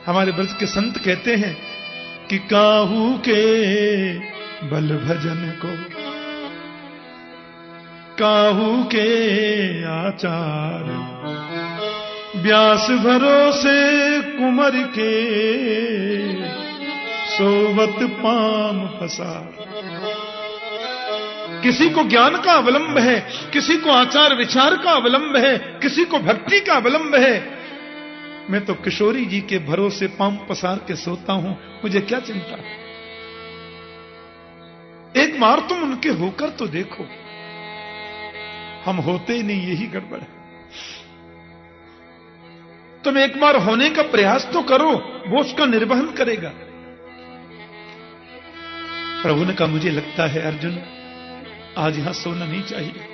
हमारे ब्रज के संत कहते हैं कि काहू के बल भजन को काहू के आचार, व्यास भरोसे कुंवर के सोवत पाम पसार। किसी को ज्ञान का अवलंब है, किसी को आचार विचार का अवलंब है, किसी को भक्ति का अवलंब है। मैं तो किशोरी जी के भरोसे पांव पसार के सोता हूं, मुझे क्या चिंता। एक बार तुम उनके होकर तो देखो। हम होते ही नहीं, यही गड़बड़ है। तुम एक बार होने का प्रयास तो करो, वो उसका निर्वहन करेगा। प्रभु ने कहा मुझे लगता है अर्जुन आज यहां सोना नहीं चाहिए।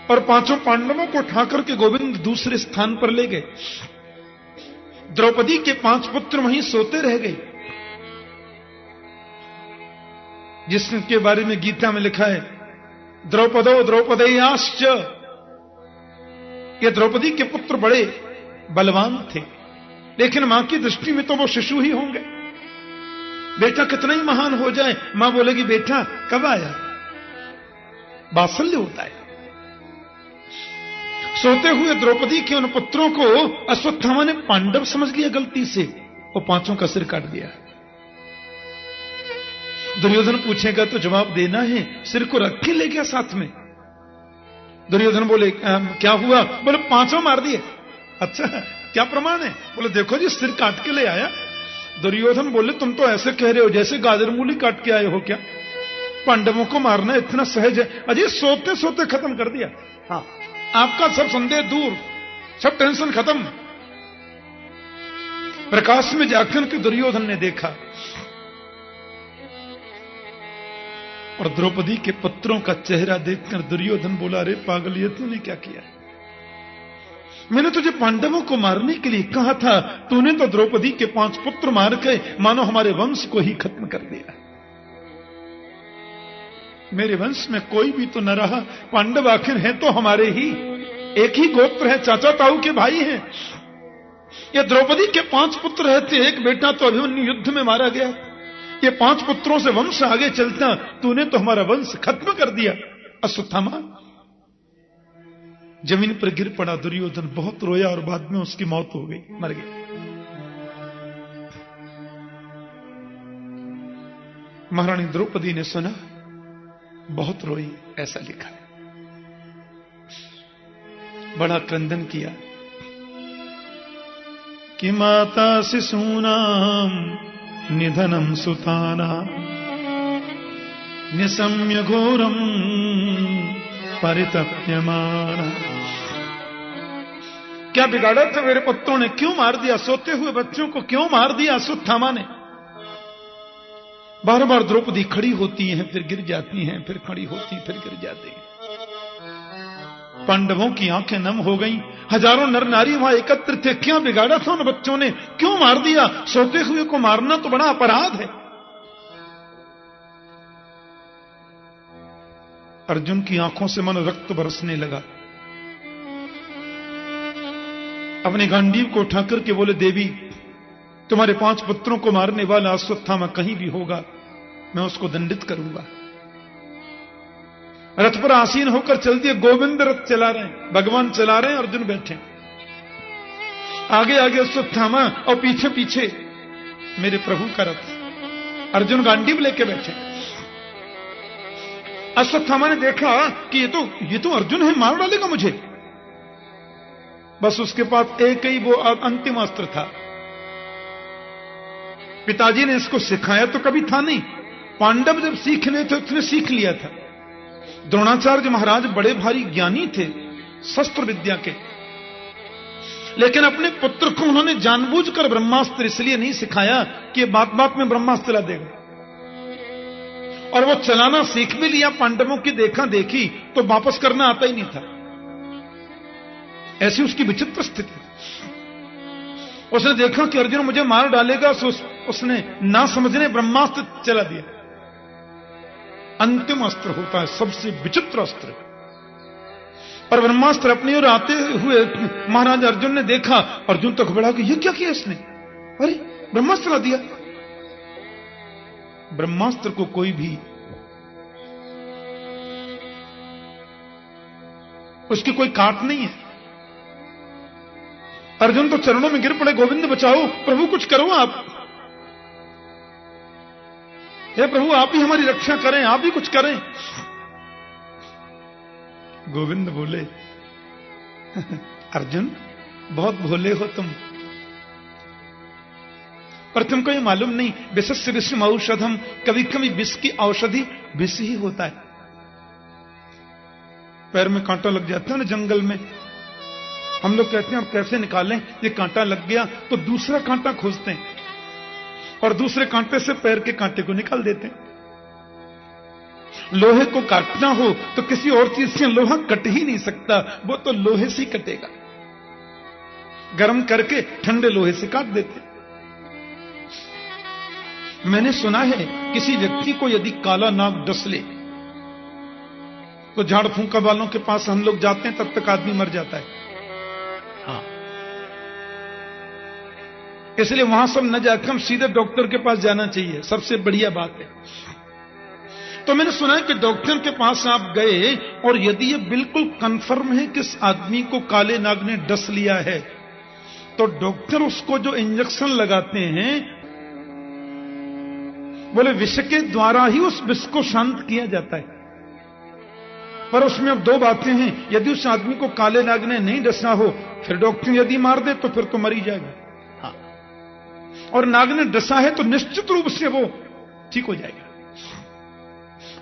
और पांचों पांडवों को उठाकर के गोविंद दूसरे स्थान पर ले गए। द्रौपदी के 5 पुत्र वहीं सोते रह गए, जिसके बारे में गीता में लिखा है द्रौपदो द्रौपदेयाश्च। ये द्रौपदी के पुत्र बड़े बलवान थे, लेकिन मां की दृष्टि में तो वो शिशु ही होंगे। बेटा कितना ही महान हो जाए, मां बोलेगी बेटा कब आया। वात्सल्य होता है। सोते हुए द्रौपदी के उन पुत्रों को अश्वत्थामा ने पांडव समझ लिया गलती से, वो 5 का सिर काट दिया। दुर्योधन पूछेगा तो जवाब देना है, सिर को रख के ले गया साथ में। दुर्योधन बोले क्या हुआ? बोले 5 मार दिए। अच्छा क्या प्रमाण है? बोले देखो जी सिर काट के ले आया। दुर्योधन बोले तुम तो ऐसे कह रहे हो जैसे गाजर मूली काट के आए हो क्या? पांडवों को मारना इतना सहज है? अजय सोते सोते खत्म कर दिया। हाँ आपका सब संदेह दूर, सब टेंशन खत्म। प्रकाश में जाकर के दुर्योधन ने देखा और द्रौपदी के पुत्रों का चेहरा देखकर दुर्योधन बोला अरे पागल ये तूने क्या किया? मैंने तुझे पांडवों को मारने के लिए कहा था, तूने तो द्रौपदी के 5 पुत्र मार के मानो हमारे वंश को ही खत्म कर दिया। मेरे वंश में कोई भी तो न रहा। पांडव आखिर हैं तो हमारे ही, एक ही गोत्र है, चाचा ताऊ के भाई हैं। ये द्रौपदी के 5 पुत्र रहते, एक बेटा तो अभिमन्यु युद्ध में मारा गया। ये 5 पुत्रों से वंश आगे चलता, तूने तो हमारा वंश खत्म कर दिया। अश्वत्थामा जमीन पर गिर पड़ा। दुर्योधन बहुत रोया और बाद में उसकी मौत हो गई, मर गया। महारानी द्रौपदी ने सुना, बहुत रोई, ऐसा लिखा है। बड़ा क्रंदन किया कि माता शिशूनाम निधनम सुताना निशम्य घोरम परितप्यमाना। क्या बिगाड़ा था मेरे पुत्रों ने? क्यों मार दिया? सोते हुए बच्चों को क्यों मार दिया अश्वत्थामा ने? बार बार द्रौपदी खड़ी होती हैं, फिर गिर जाती हैं, फिर खड़ी होती, फिर गिर जाती हैं। पांडवों की आंखें नम हो गईं। हजारों नर नारी वहां एकत्र थे। क्या बिगाड़ा था उन बच्चों ने? क्यों मार दिया? सोते हुए को मारना तो बड़ा अपराध है। अर्जुन की आंखों से मन रक्त बरसने लगा। अपने गांडीव को उठाकर के बोले देवी तुम्हारे 5 पुत्रों को मारने वाला अश्वत्थामा कहीं भी होगा, मैं उसको दंडित करूंगा। रथ पर आसीन होकर चल दिए। गोविंद रथ चला रहे हैं, भगवान चला रहे हैं, अर्जुन बैठे। आगे आगे अश्वत्थामा और पीछे पीछे मेरे प्रभु का रथ। अर्जुन गांडीव लेके बैठे। अश्वत्थामा ने देखा कि ये तो अर्जुन है, मार डालेगा मुझे। बस उसके पास एक ही वो अंतिम अस्त्र था। पिताजी ने इसको सिखाया तो कभी था नहीं। पांडव जब सीखने थे उसने सीख लिया था। द्रोणाचार्य महाराज बड़े भारी ज्ञानी थे शस्त्र विद्या के, लेकिन अपने पुत्र को उन्होंने जानबूझकर ब्रह्मास्त्र इसलिए नहीं सिखाया कि बात बात में ब्रह्मास्त्र चला देगा। और वो चलाना सीख भी लिया, पांडवों की देखा देखी, तो वापस करना आता ही नहीं था। ऐसी उसकी विचित्र स्थिति। उसने देखा कि अर्जुन मुझे मार डालेगा, उसने ना समझने ब्रह्मास्त्र चला दिया। अंतिम अस्त्र होता है सबसे विचित्र अस्त्र। पर ब्रह्मास्त्र अपनी ओर आते हुए महाराज अर्जुन ने देखा। अर्जुन तो घबरा कि ये क्या किया इसने? अरे ब्रह्मास्त्र ला दिया। ब्रह्मास्त्र को कोई भी उसकी कोई काट नहीं है। अर्जुन तो चरणों में गिर पड़े, गोविंद बचाओ, प्रभु कुछ करो आप, हे प्रभु आप ही हमारी रक्षा करें, आप ही कुछ करें। गोविंद बोले अर्जुन बहुत भोले हो तुम, पर तुमको ये मालूम नहीं विषस्य विषम औषधम, कभी कभी विष की औषधि विष ही होता है। पैर में कांटा लग जाता है ना जंगल में, हम लोग कहते हैं अब कैसे निकालें, ये कांटा लग गया तो दूसरा कांटा खोजते हैं और दूसरे कांटे से पैर के कांटे को निकाल देते हैं। लोहे को काटना हो तो किसी और चीज से लोहा कट ही नहीं सकता, वो तो लोहे से ही कटेगा। गर्म करके ठंडे लोहे से काट देते। मैंने सुना है किसी व्यक्ति को यदि काला नाग डस ले तो झाड़ फूंका वालों के पास हम लोग जाते हैं, तब तक आदमी मर जाता है। हाँ, इसलिए वहां सब न जाकर हम सीधे डॉक्टर के पास जाना चाहिए, सबसे बढ़िया बात है। तो मैंने सुना है कि डॉक्टर के पास आप गए और यदि ये बिल्कुल कंफर्म है कि इस आदमी को काले नाग ने डस लिया है, तो डॉक्टर उसको जो इंजेक्शन लगाते हैं बोले विष के द्वारा ही उस विष को शांत किया जाता है। पर उसमें अब दो बातें हैं, यदि उस आदमी को काले नाग ने नहीं डसा हो, फिर डॉक्टर यदि मार दे तो फिर तो मर ही जाएगा। हाँ, और नाग ने डसा है तो निश्चित रूप से वो ठीक हो जाएगा।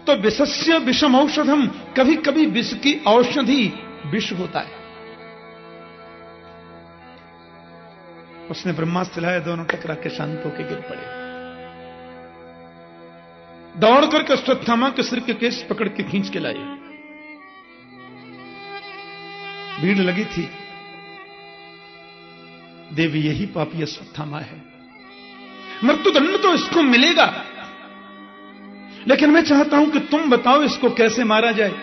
तो विषस्य विषम औषधम, कभी कभी विष की औषधि विष होता है। उसने ब्रह्मास्त्र लाया, दोनों टकरा के शांत होकर गिर पड़े। दौड़ करके अश्वत्थामा के सिर के केस पकड़ के खींच के लाए। भीड़ लगी थी, देवी यही पापी अश्वत्थामा है, मृत्युदंड तो इसको मिलेगा, लेकिन मैं चाहता हूं कि तुम बताओ इसको कैसे मारा जाए।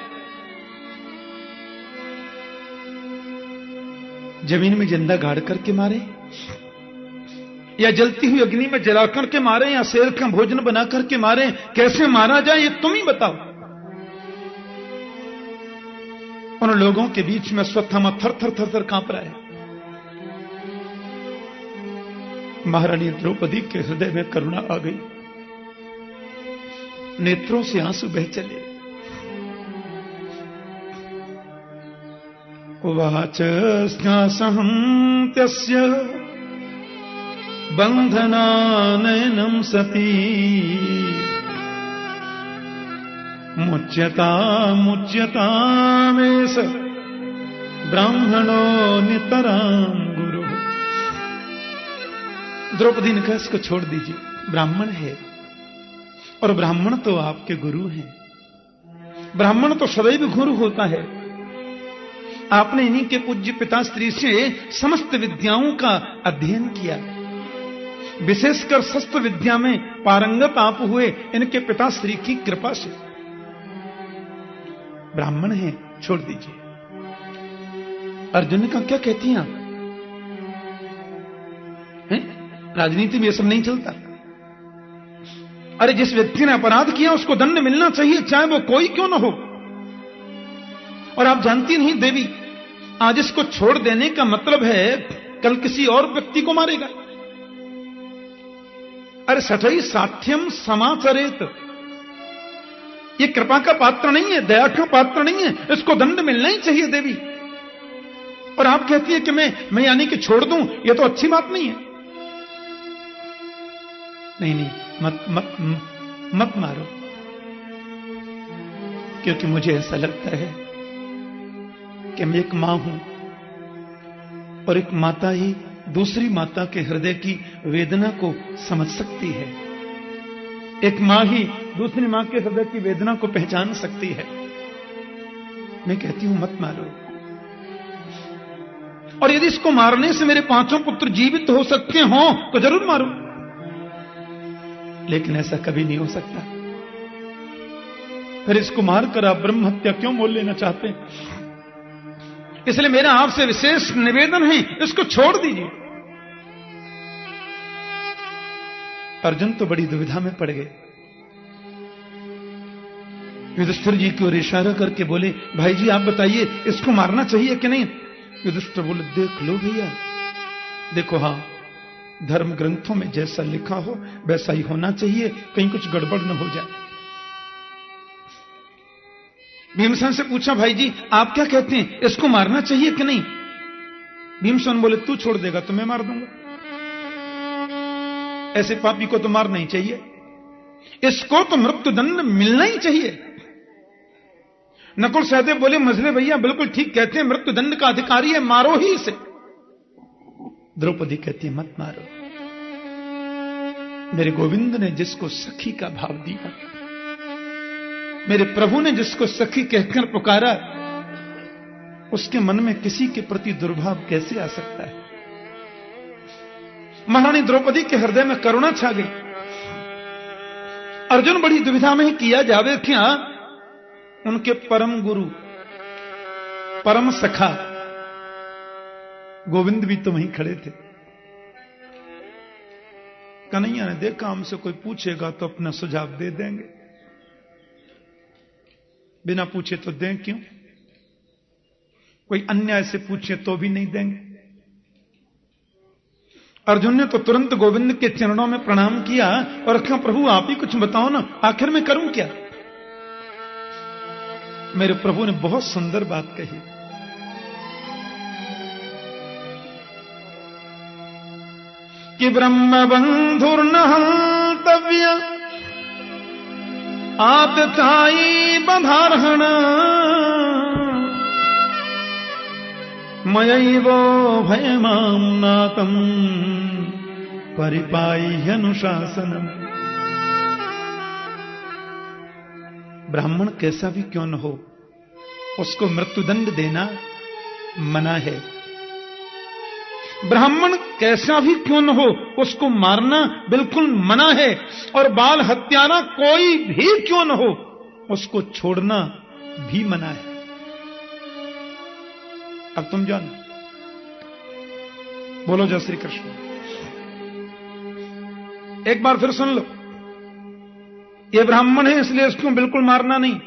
जमीन में जिंदा गाड़ करके मारे, या जलती हुई अग्नि में जलाकर के मारे, या शेर का भोजन बना करके मारे, कैसे मारा जाए ये तुम ही बताओ। उन लोगों के बीच में अश्वत्थामा थर थर थर थर कांप रहा है। महारानी द्रौपदी के हृदय में करुणा आ गई, नेत्रों से आंसू बह चले। उवाच स्नासहन्त्यस्य बन्धनानयनं सती मुच्यतामेष ब्राह्मणो नितरां गुरु। द्रौपदी ने कहा इसको छोड़ दीजिए, ब्राह्मण है और ब्राह्मण तो आपके गुरु हैं। ब्राह्मण तो सदैव गुरु होता है। आपने इन्हीं के पूज्य पिता श्री से समस्त विद्याओं का अध्ययन किया, विशेषकर शस्त्र विद्या में पारंगत आप हुए इनके पिता श्री की कृपा से। ब्राह्मण है, छोड़ दीजिए। अर्जुन ने कहा क्या कहती हैं आप? राजनीति में यह सब नहीं चलता। अरे जिस व्यक्ति ने अपराध किया उसको दंड मिलना चाहिए, चाहे वो कोई क्यों ना हो। और आप जानती नहीं देवी, आज इसको छोड़ देने का मतलब है कल किसी और व्यक्ति को मारेगा। अरे सठई साठ्यम समाचरेत, ये कृपा का पात्र नहीं है, दया का पात्र नहीं है, इसको दंड मिलना ही चाहिए देवी। और आप कहती है कि मैं यानी कि छोड़ दूं, ये तो अच्छी बात नहीं है। नहीं, मत मारो, क्योंकि मुझे ऐसा लगता है कि मैं एक मां हूं और एक माता ही दूसरी माता के हृदय की वेदना को समझ सकती है। एक मां ही दूसरी मां के हृदय की वेदना को पहचान सकती है। मैं कहती हूं मत मारो, और यदि इसको मारने से मेरे पांचों पुत्र जीवित हो सकते हो तो जरूर मारो, लेकिन ऐसा कभी नहीं हो सकता। फिर इसको मारकर आप ब्रह्म हत्या क्यों मोल लेना चाहते हैं? इसलिए मेरा आपसे विशेष निवेदन है, इसको छोड़ दीजिए। अर्जुन तो बड़ी दुविधा में पड़ गए। युधिष्ठिर जी की ओर इशारा करके बोले, भाई जी आप बताइए इसको मारना चाहिए कि नहीं? युधिष्ठिर बोले, देख लो भैया, देखो हाँ, धर्म ग्रंथों में जैसा लिखा हो वैसा ही होना चाहिए, कहीं कुछ गड़बड़ न हो जाए। भीमसेन से पूछा, भाई जी आप क्या कहते हैं, इसको मारना चाहिए कि नहीं? भीमसेन बोले, तू छोड़ देगा तो मैं मार दूंगा, ऐसे पापी को तो मारना ही चाहिए, इसको तो मृत्युदंड मिलना ही चाहिए। नकुल सहदेव बोले, मजले भैया बिल्कुल ठीक कहते हैं, मृत्युदंड का अधिकारी है, मारो ही इसे। द्रौपदी कहती है, मत मारो, मेरे गोविंद ने जिसको सखी का भाव दिया, मेरे प्रभु ने जिसको सखी कहकर पुकारा, उसके मन में किसी के प्रति दुर्भाव कैसे आ सकता है? महारानी द्रौपदी के हृदय में करुणा छा गई। अर्जुन बड़ी दुविधा में किया जावे क्या? उनके परम गुरु, परम सखा गोविंद भी तो वहीं खड़े थे। कन्हैया ने देखा हमसे कोई पूछेगा तो अपना सुझाव दे देंगे, बिना पूछे तो दें क्यों? कोई अन्याय से पूछे तो भी नहीं देंगे। अर्जुन ने तो तुरंत गोविंद के चरणों में प्रणाम किया और कहा, प्रभु आप ही कुछ बताओ ना, आखिर मैं करूं क्या? मेरे प्रभु ने बहुत सुंदर बात कही। कि ब्रह्म बंधुर्न हन्तव्य आतताई बंधारहण मयैवो भयमां नातं परिपाह्यनुशासनम्। ब्राह्मण कैसा भी क्यों न हो, उसको मृत्युदंड देना मना है। ब्राह्मण कैसा भी क्यों न हो, उसको मारना बिल्कुल मना है। और बाल हत्यारा कोई भी क्यों न हो, उसको छोड़ना भी मना है। अब तुम जानो, बोलो जय श्री कृष्ण। एक बार फिर सुन लो, ये ब्राह्मण है इसलिए इसको बिल्कुल मारना नहीं,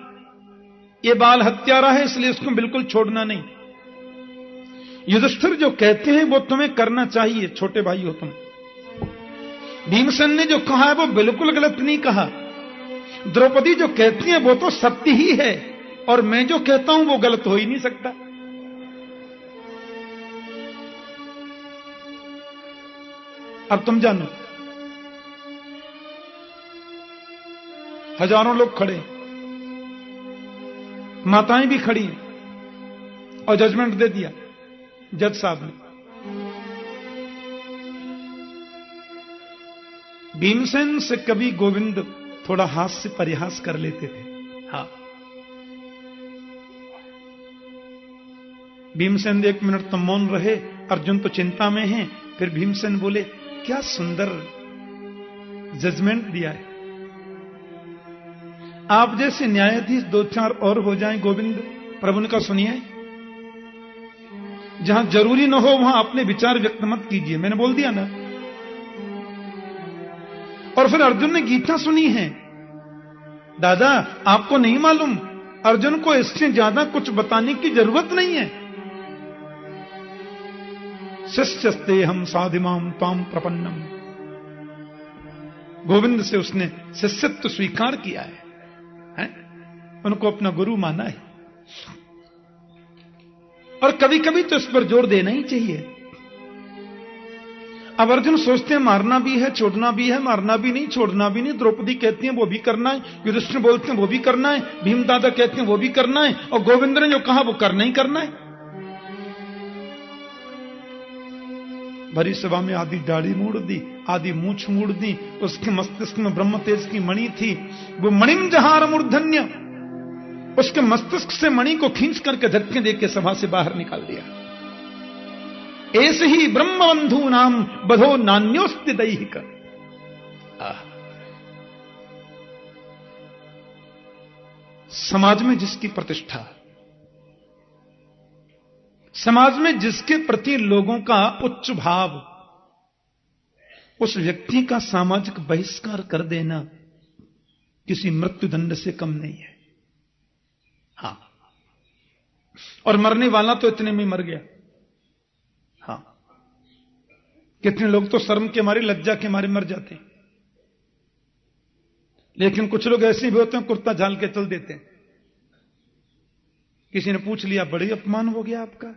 ये बाल हत्यारा है इसलिए इसको बिल्कुल छोड़ना नहीं। युधिष्ठिर जो कहते हैं वो तुम्हें करना चाहिए, छोटे भाई हो तुम। भीमसेन ने जो कहा है वो बिल्कुल गलत नहीं कहा। द्रौपदी जो कहती है वो तो सत्य ही है, और मैं जो कहता हूं वो गलत हो ही नहीं सकता। अब तुम जानो, हजारों लोग खड़े, माताएं भी खड़ी हैं, और जजमेंट दे दिया जज साहब ने। भीमसेन से कभी गोविंद थोड़ा हास्य परिहास कर लेते थे। हाँ, भीमसेन 1 मिनट तो मौन रहे, अर्जुन तो चिंता में है। फिर भीमसेन बोले, क्या सुंदर जजमेंट दिया है। आप जैसे न्यायाधीश 2-4 और हो जाएं गोविंद, प्रभु ने कहा सुनिए, जहां जरूरी न हो वहां अपने विचार व्यक्त मत कीजिए, मैंने बोल दिया ना। और फिर अर्जुन ने गीता सुनी है। दादा आपको नहीं मालूम, अर्जुन को इससे ज्यादा कुछ बताने की जरूरत नहीं है। शिष्यस्ते हम साधिमाम ताम प्रपन्नम। गोविंद से उसने शिष्यत्व स्वीकार किया है? उनको अपना गुरु माना है। और कभी कभी तो इस पर जोर देना ही चाहिए। अब अर्जुन सोचते हैं मारना भी है, छोड़ना भी है, मारना भी नहीं, छोड़ना भी नहीं। द्रौपदी कहती है वो भी करना है, युधिष्ठिर बोलते हैं वो भी करना है, भीम दादा कहते हैं वो भी करना है, और गोविंद ने जो कहा वो करना ही करना है। भरी सभा में आधी दाढ़ी मूड़ दी, आधी मूछ मूड़ दी। उसके मस्तिष्क में ब्रह्म तेज की मणि थी, वो मणिम जहार मूर्धन्य, उसके मस्तिष्क से मणि को खींच करके धक्के देके सभा से बाहर निकाल दिया। ऐसे ही ब्रह्मबंधु नाम बधो नान्योस्ति दैहिक। समाज में जिसकी प्रतिष्ठा, समाज में जिसके प्रति लोगों का उच्च भाव, उस व्यक्ति का सामाजिक बहिष्कार कर देना किसी मृत्युदंड से कम नहीं है। हां, और मरने वाला तो इतने में मर गया। हां, कितने लोग तो शर्म के मारे, लज्जा के मारे मर जाते हैं, लेकिन कुछ लोग ऐसे भी होते हैं कुर्ता झाल के चल देते हैं। किसी ने पूछ लिया, बड़ी अपमान हो गया आपका,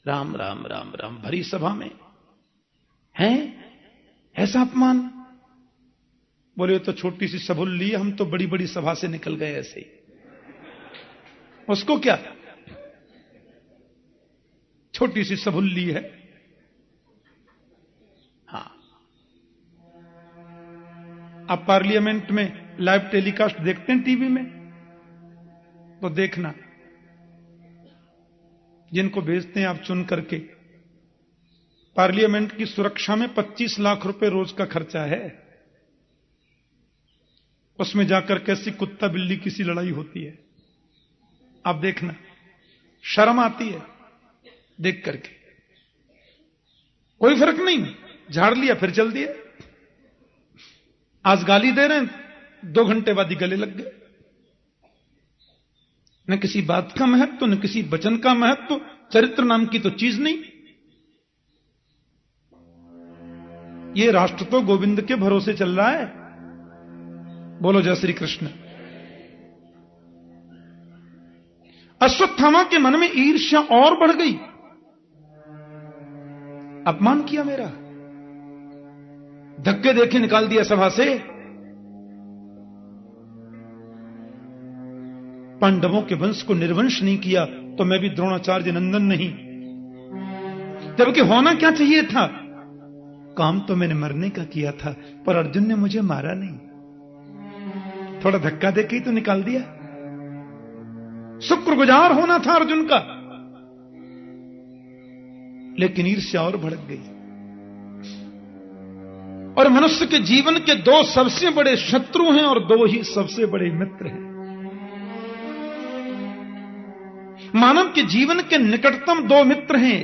राम राम राम राम, भरी सभा में है ऐसा अपमान? बोले तो छोटी सी सबुल्ली, हम तो बड़ी बड़ी सभा से निकल गए ऐसे ही, उसको क्या, छोटी सी सबुल्ली है। हां, आप पार्लियामेंट में लाइव टेलीकास्ट देखते हैं टीवी में, तो देखना, जिनको भेजते हैं आप चुन करके, पार्लियामेंट की सुरक्षा में 25 लाख रुपए रोज का खर्चा है। उसमें जाकर कैसी कुत्ता बिल्ली की सी लड़ाई होती है, आप देखना, शर्म आती है देख करके। कोई फर्क नहीं, झाड़ लिया फिर चल दिया। आज गाली दे रहे हैं, 2 घंटे बाद ही गले लग गए। न किसी बात का महत्व, न किसी वचन का महत्व, चरित्र नाम की तो चीज नहीं। ये राष्ट्र तो गोविंद के भरोसे चल रहा है। बोलो जय श्री कृष्ण। अश्वत्थामा के मन में ईर्ष्या और बढ़ गई। अपमान किया मेरा, धक्के देके निकाल दिया सभा से। पांडवों के वंश को निर्वंश नहीं किया तो मैं भी द्रोणाचार्य नंदन नहीं। जबकि होना क्या चाहिए था, काम तो मैंने मरने का किया था, पर अर्जुन ने मुझे मारा नहीं, थोड़ा धक्का देके ही तो निकाल दिया। शुक्रगुजार होना था अर्जुन का, लेकिन ईर्ष्या और भड़क गई। और मनुष्य के जीवन के 2 सबसे बड़े शत्रु हैं और 2 ही सबसे बड़े मित्र हैं। मानव के जीवन के निकटतम 2 मित्र हैं,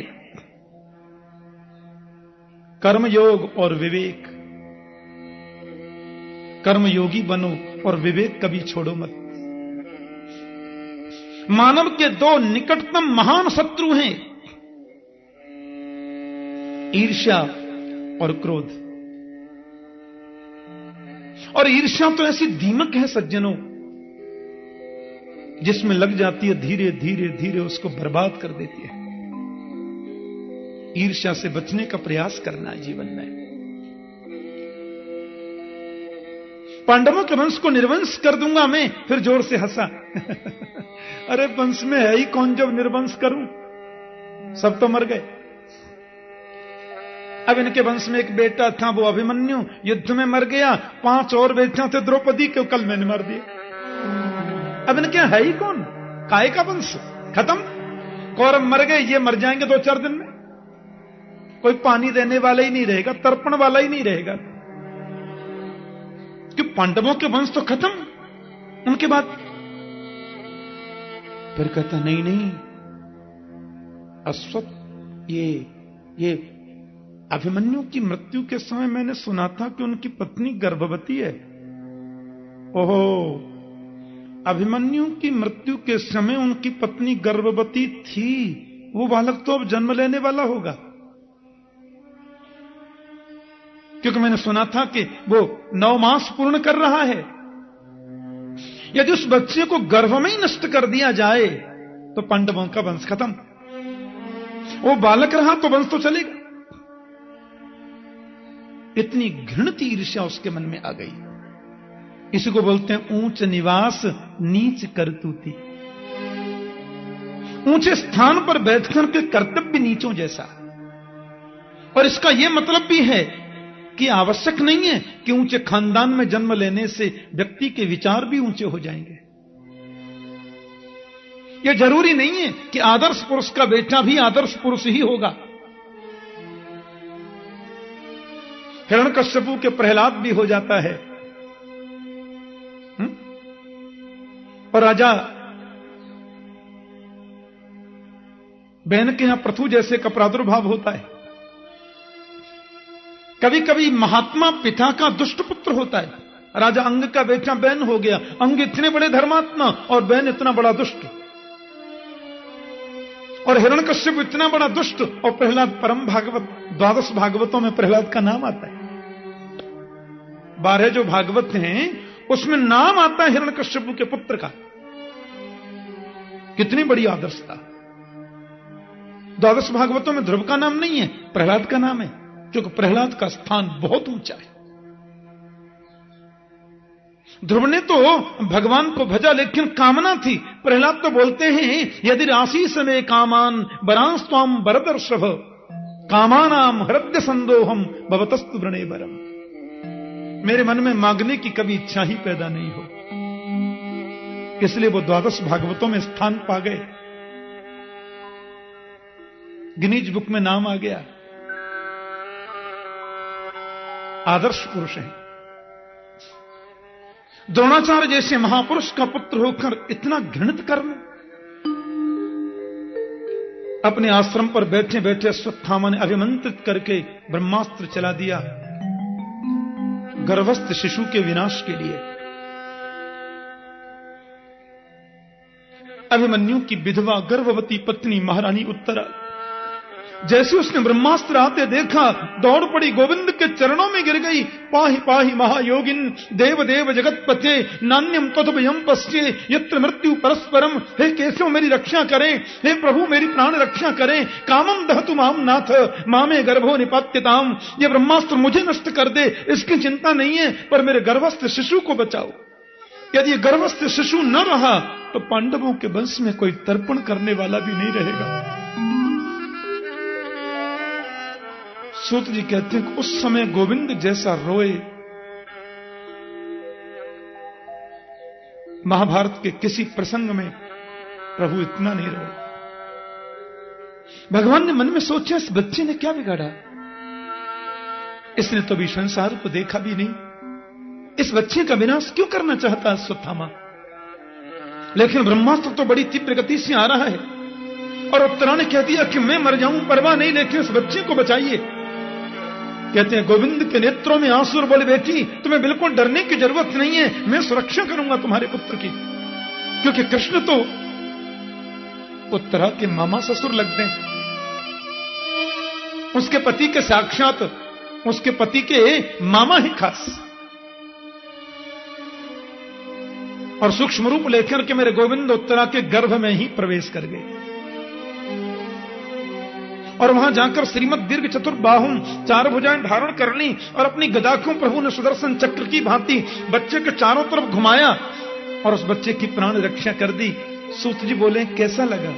कर्मयोग और विवेक। कर्मयोगी बनो और विवेक कभी छोड़ो मत। मानव के 2 निकटतम महान शत्रु हैं, ईर्ष्या और क्रोध। और ईर्ष्या तो ऐसी दीमक है सज्जनों, जिसमें लग जाती है, धीरे धीरे धीरे उसको बर्बाद कर देती है। ईर्ष्या से बचने का प्रयास करना है जीवन में। पांडवों के वंश को निर्वंश कर दूंगा मैं, फिर जोर से हंसा। अरे वंश में है ही कौन जब निर्वंश करूं, सब तो मर गए। अब इनके वंश में एक बेटा था, वो अभिमन्यु, युद्ध में मर गया। 5 और बेटियां थे द्रौपदी के, कल मैंने मार दिया। अब इनके है ही कौन, काय का वंश खत्म। कौरव मर गए, ये मर जाएंगे 2-4 दिन में। कोई पानी देने वाला ही नहीं रहेगा, तर्पण वाला ही नहीं रहेगा, कि पांडवों के वंश तो खत्म। उनके बाद फिर कहता नहीं नहीं, अश्वत्थ ये अभिमन्यु की मृत्यु के समय मैंने सुना था कि उनकी पत्नी गर्भवती है। ओहो, अभिमन्यु की मृत्यु के समय उनकी पत्नी गर्भवती थी, वो बालक तो अब जन्म लेने वाला होगा, क्योंकि मैंने सुना था कि वो 9 मास पूर्ण कर रहा है। यदि उस बच्चे को गर्भ में ही नष्ट कर दिया जाए तो पांडवों का वंश खत्म। वो बालक रहा तो वंश तो चलेगा। इतनी घृणित ईर्ष्या उसके मन में आ गई। इसी को बोलते हैं ऊंच निवास नीच करतूती। ऊंचे स्थान पर बैठकर के कर्तव्य नीचों जैसा। और इसका यह मतलब भी है कि आवश्यक नहीं है कि ऊंचे खानदान में जन्म लेने से व्यक्ति के विचार भी ऊंचे हो जाएंगे। यह जरूरी नहीं है कि आदर्श पुरुष का बेटा भी आदर्श पुरुष ही होगा। हिरण्यकश्यपु के प्रहलाद भी हो जाता है। और राजा बहन के यहां पृथु जैसे का प्रादुर्भाव होता है। कभी कभी महात्मा पिता का दुष्ट पुत्र होता है। राजा अंग का बेटा बैन हो गया। अंग इतने बड़े धर्मात्मा और बैन इतना बड़ा दुष्ट, और हिरण्यकश्यप इतना बड़ा दुष्ट, और प्रहलाद परम भागवत। 12 भागवतों में प्रहलाद का नाम आता है। 12 जो भागवत हैं उसमें नाम आता है हिरण्यकश्यप के पुत्र का। कितनी बड़ी आदर्शता। 12 भागवतों में ध्रुव का नाम नहीं है, प्रहलाद का नाम है, क्योंकि प्रहलाद का स्थान बहुत ऊंचा है। ध्रुव ने तो भगवान को भजा, लेकिन कामना थी। प्रहलाद तो बोलते हैं यदि राशि समय कामान बरांस्वाम बरदर्शभ कामानाम हृदय संदोहम भवतस्तु वृणे बरम। मेरे मन में मांगने की कभी इच्छा ही पैदा नहीं हो, इसलिए वो 12 भागवतों में स्थान पा गए। गिनीज बुक में नाम आ गया। आदर्श पुरुष हैं। द्रोणाचार्य जैसे महापुरुष का पुत्र होकर इतना घृणित कर्म। अपने आश्रम पर बैठे बैठे अश्वत्थामा ने अभिमंत्रित करके ब्रह्मास्त्र चला दिया गर्भस्थ शिशु के विनाश के लिए। अभिमन्यु की विधवा गर्भवती पत्नी महारानी उत्तरा जैसे उसने ब्रह्मास्त्र आते देखा, दौड़ पड़ी, गोविंद के चरणों में गिर गई। पाहि पाहि महायोगिन देव देव जगतपते नान्यम तथभयम पश्ये यत्र मृत्यु परस्परम। हे केशव मेरी रक्षा करें, हे प्रभु मेरी प्राण रक्षा करें। कामम दहतु माम नाथ मामे गर्भो निपात्यताम। ये ब्रह्मास्त्र मुझे नष्ट कर दे इसकी चिंता नहीं है, पर मेरे गर्भस्थ शिशु को बचाओ। यदि ये गर्भस्थ शिशु न रहा तो पांडवों के वंश में कोई तर्पण करने वाला भी नहीं रहेगा। सूत जी कहते हैं कि उस समय गोविंद जैसा रोए महाभारत के किसी प्रसंग में प्रभु इतना नहीं रोए। भगवान ने मन में सोचा इस बच्चे ने क्या बिगाड़ा, इसने तो भी संसार को देखा भी नहीं, इस बच्चे का विनाश क्यों करना चाहता अश्वत्थामा। लेकिन ब्रह्मास्त्र तो बड़ी तीव्र गति से आ रहा है, और उत्तरा ने कह दिया कि मैं मर जाऊं परवाह नहीं, लेकिन इस बच्चे को बताइए। कहते हैं गोविंद के नेत्रों में आंसू, बोले बेटी तुम्हें बिल्कुल डरने की जरूरत नहीं है, मैं सुरक्षा करूंगा तुम्हारे पुत्र की। क्योंकि कृष्ण तो उत्तरा के मामा ससुर लगते हैं, उसके पति के साक्षात, उसके पति के मामा ही खास। और सूक्ष्म रूप लेकर के मेरे गोविंद उत्तरा के गर्भ में ही प्रवेश कर गए, और वहां जाकर श्रीमद दीर्घ चतुर्बाहुम 4 भुजाएं धारण कर ली, और अपनी गदा को प्रभु ने सुदर्शन चक्र की भांति बच्चे के चारों तरफ घुमाया, और उस बच्चे की प्राण रक्षा कर दी। सूत जी बोले कैसा लगा?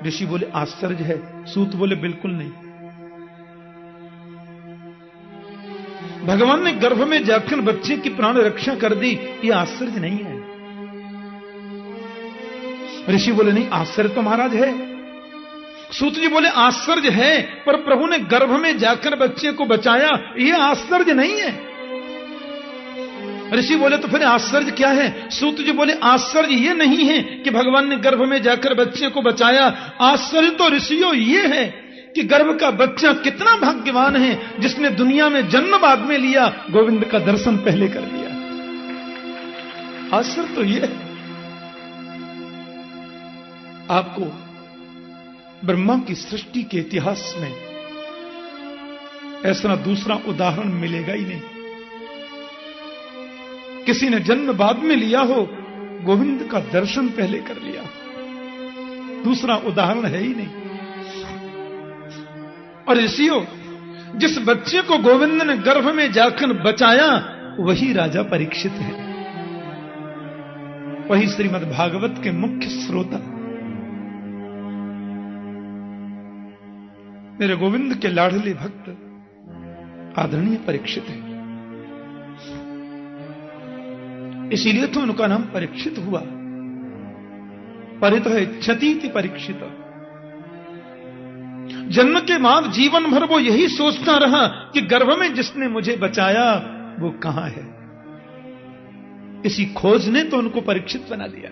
ऋषि बोले आश्चर्य है। सूत बोले बिल्कुल नहीं। भगवान ने गर्भ में जाकर बच्चे की प्राण रक्षा कर दी, यह आश्चर्य नहीं है। ऋषि बोले नहीं, आश्चर्य तो महाराज है। सूत जी बोले आश्चर्य है, पर प्रभु ने गर्भ में जाकर बच्चे को बचाया, यह आश्चर्य नहीं है। ऋषि बोले तो फिर आश्चर्य क्या है? सूत जी बोले आश्चर्य यह नहीं है कि भगवान ने गर्भ में जाकर बच्चे को बचाया, आश्चर्य तो ऋषियों ये है कि गर्भ का बच्चा कितना भाग्यवान है जिसने दुनिया में जन्म बाद में लिया, गोविंद का दर्शन पहले कर लिया। आश्चर्य तो यह है। आपको ब्रह्मा की सृष्टि के इतिहास में ऐसा दूसरा उदाहरण मिलेगा ही नहीं। किसी ने जन्म बाद में लिया हो, गोविंद का दर्शन पहले कर लिया, दूसरा उदाहरण है ही नहीं। और ऋषियों, जिस बच्चे को गोविंद ने गर्भ में जाकर बचाया वही राजा परीक्षित है, वही श्रीमद् भागवत के मुख्य श्रोता मेरे गोविंद के लाडले भक्त आदरणीय परीक्षित है। इसीलिए तो उनका नाम परीक्षित हुआ। परितः इच्छतीति परीक्षित। जन्म के बाद जीवन भर वो यही सोचता रहा कि गर्भ में जिसने मुझे बचाया वो कहां है। इसी खोज ने तो उनको परीक्षित बना दिया।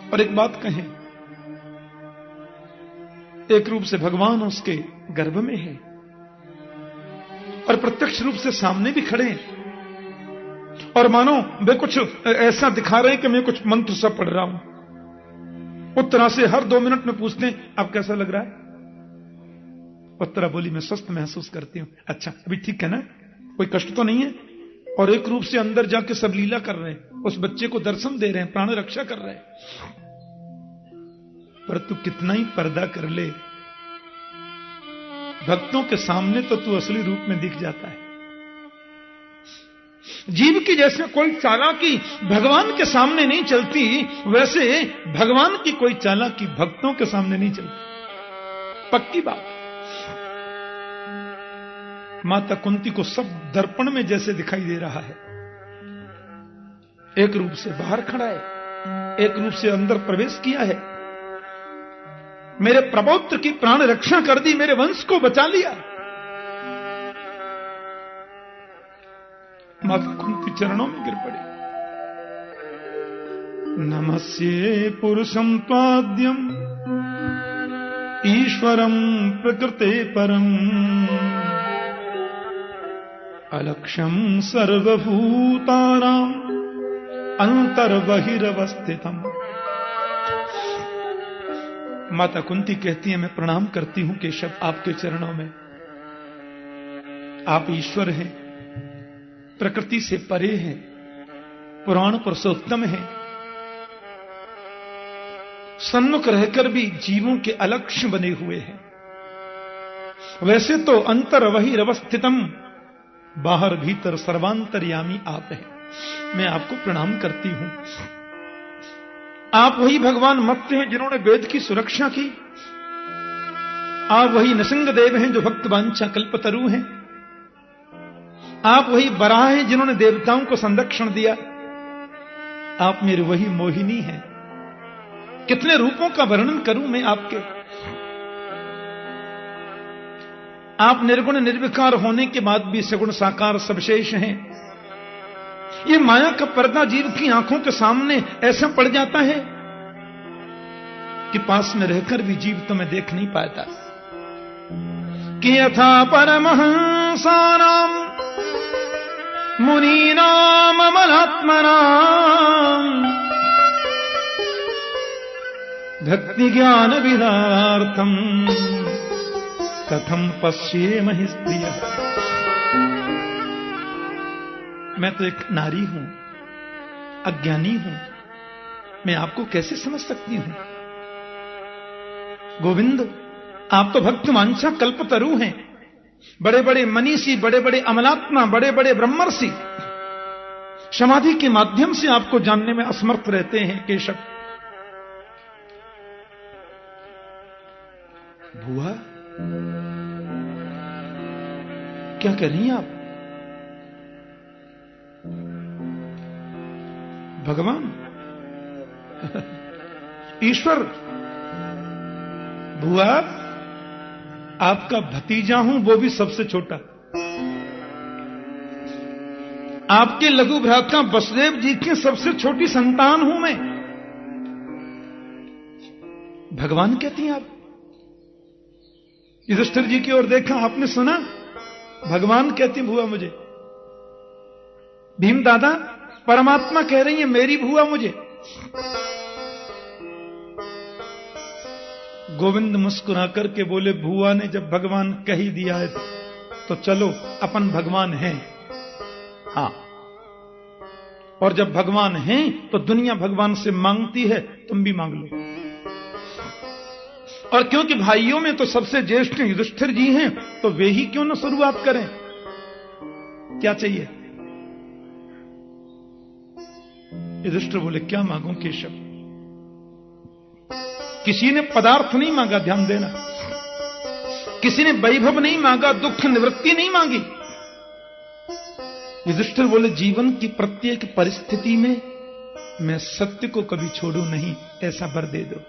और एक बात कहें, एक रूप से भगवान उसके गर्भ में है और प्रत्यक्ष रूप से सामने भी खड़े हैं और मानो वे कुछ ऐसा दिखा रहे हैं कि मैं कुछ मंत्र सा पढ़ रहा हूं। उत्तरा से हर 2 मिनट में पूछते हैं अब कैसा लग रहा है? उत्तरा बोली मैं स्वस्थ महसूस करती हूं। अच्छा अभी ठीक है ना, कोई कष्ट तो नहीं है? और एक रूप से अंदर जाके सब लीला कर रहे हैं, उस बच्चे को दर्शन दे रहे हैं, प्राण रक्षा कर रहे हैं। पर तू कितना ही पर्दा कर ले, भक्तों के सामने तो तू असली रूप में दिख जाता है। जीव की जैसे कोई चालाकी भगवान के सामने नहीं चलती, वैसे भगवान की कोई चालाकी भक्तों के सामने नहीं चलती। पक्की बात। माता कुंती को सब दर्पण में जैसे दिखाई दे रहा है। एक रूप से बाहर खड़ा है, एक रूप से अंदर प्रवेश किया है। मेरे प्रपौत्र की प्राण रक्षा कर दी, मेरे वंश को बचा लिया। माता कुंती चरणों में गिर पड़ी। नमस्ये पुरुषं त्वाद्यं ईश्वरं प्रकृते परम अलक्ष्यं सर्वभूतानां अंतर्बहिरवस्थितम्। माता कुंती कहती है मैं प्रणाम करती हूं केशव आपके चरणों में। आप ईश्वर हैं, प्रकृति से परे हैं, पुराण पुरुषोत्तम हैं, सन्मुख रहकर भी जीवों के अलक्ष्य बने हुए हैं। वैसे तो अंतर वही रवस्थितम, बाहर भीतर सर्वांतर्यामी आप हैं। मैं आपको प्रणाम करती हूं। आप वही भगवान मत्स्य हैं जिन्होंने वेद की सुरक्षा की। आप वही नृसिंहदेव हैं जो भक्त वांछा कल्पतरु हैं। आप वही वराह हैं जिन्होंने देवताओं को संरक्षण दिया। आप मेरी वही मोहिनी हैं। कितने रूपों का वर्णन करूं मैं आपके। आप निर्गुण निर्विकार होने के बाद भी सगुण साकार सबशेष हैं। ये माया का पर्दा जीव की आंखों के सामने ऐसा पड़ जाता है कि पास में रहकर भी जीव तुम्हें देख नहीं पाता। कि यथा परमहंसानाम मुनीनाम अमलात्मनाम भक्ति ज्ञान विदार्थम कथम पश्येमहि स्त्रियः। मैं तो एक नारी हूं, अज्ञानी हूं, मैं आपको कैसे समझ सकती हूं? गोविंद आप तो भक्त वांछा कल्पतरु हैं, बड़े बड़े मनीषी, बड़े बड़े अमलात्मा, बड़े बड़े ब्रह्मर्षि समाधि के माध्यम से आपको जानने में असमर्थ रहते हैं केशव। बुआ क्या कह रही हैं आप? भगवान ईश्वर, बुआ आपका भतीजा हूं, वो भी सबसे छोटा। आपके लघु भ्राता वसुदेव जी की सबसे छोटी संतान हूं मैं। भगवान कहती हैं आप। युधिष्ठिर जी की ओर देखा, आपने सुना? भगवान कहती बुआ मुझे। भीम दादा परमात्मा कह रही है मेरी बुआ मुझे। गोविंद मुस्कुरा करके बोले बुआ ने जब भगवान कह ही दिया है तो चलो अपन भगवान हैं। हां, और जब भगवान हैं तो दुनिया भगवान से मांगती है, तुम भी मांग लो। और क्योंकि भाइयों में तो सबसे ज्येष्ठ युधिष्ठिर जी हैं, तो वे ही क्यों न शुरुआत करें। क्या चाहिए? युधिष्ठिर बोले क्या मांगू केशव? किसी ने पदार्थ नहीं मांगा, ध्यान देना। किसी ने वैभव नहीं मांगा, दुख निवृत्ति नहीं मांगी। युधिष्ठिर बोले जीवन की प्रत्येक परिस्थिति में मैं सत्य को कभी छोड़ू नहीं, ऐसा वर दे दो।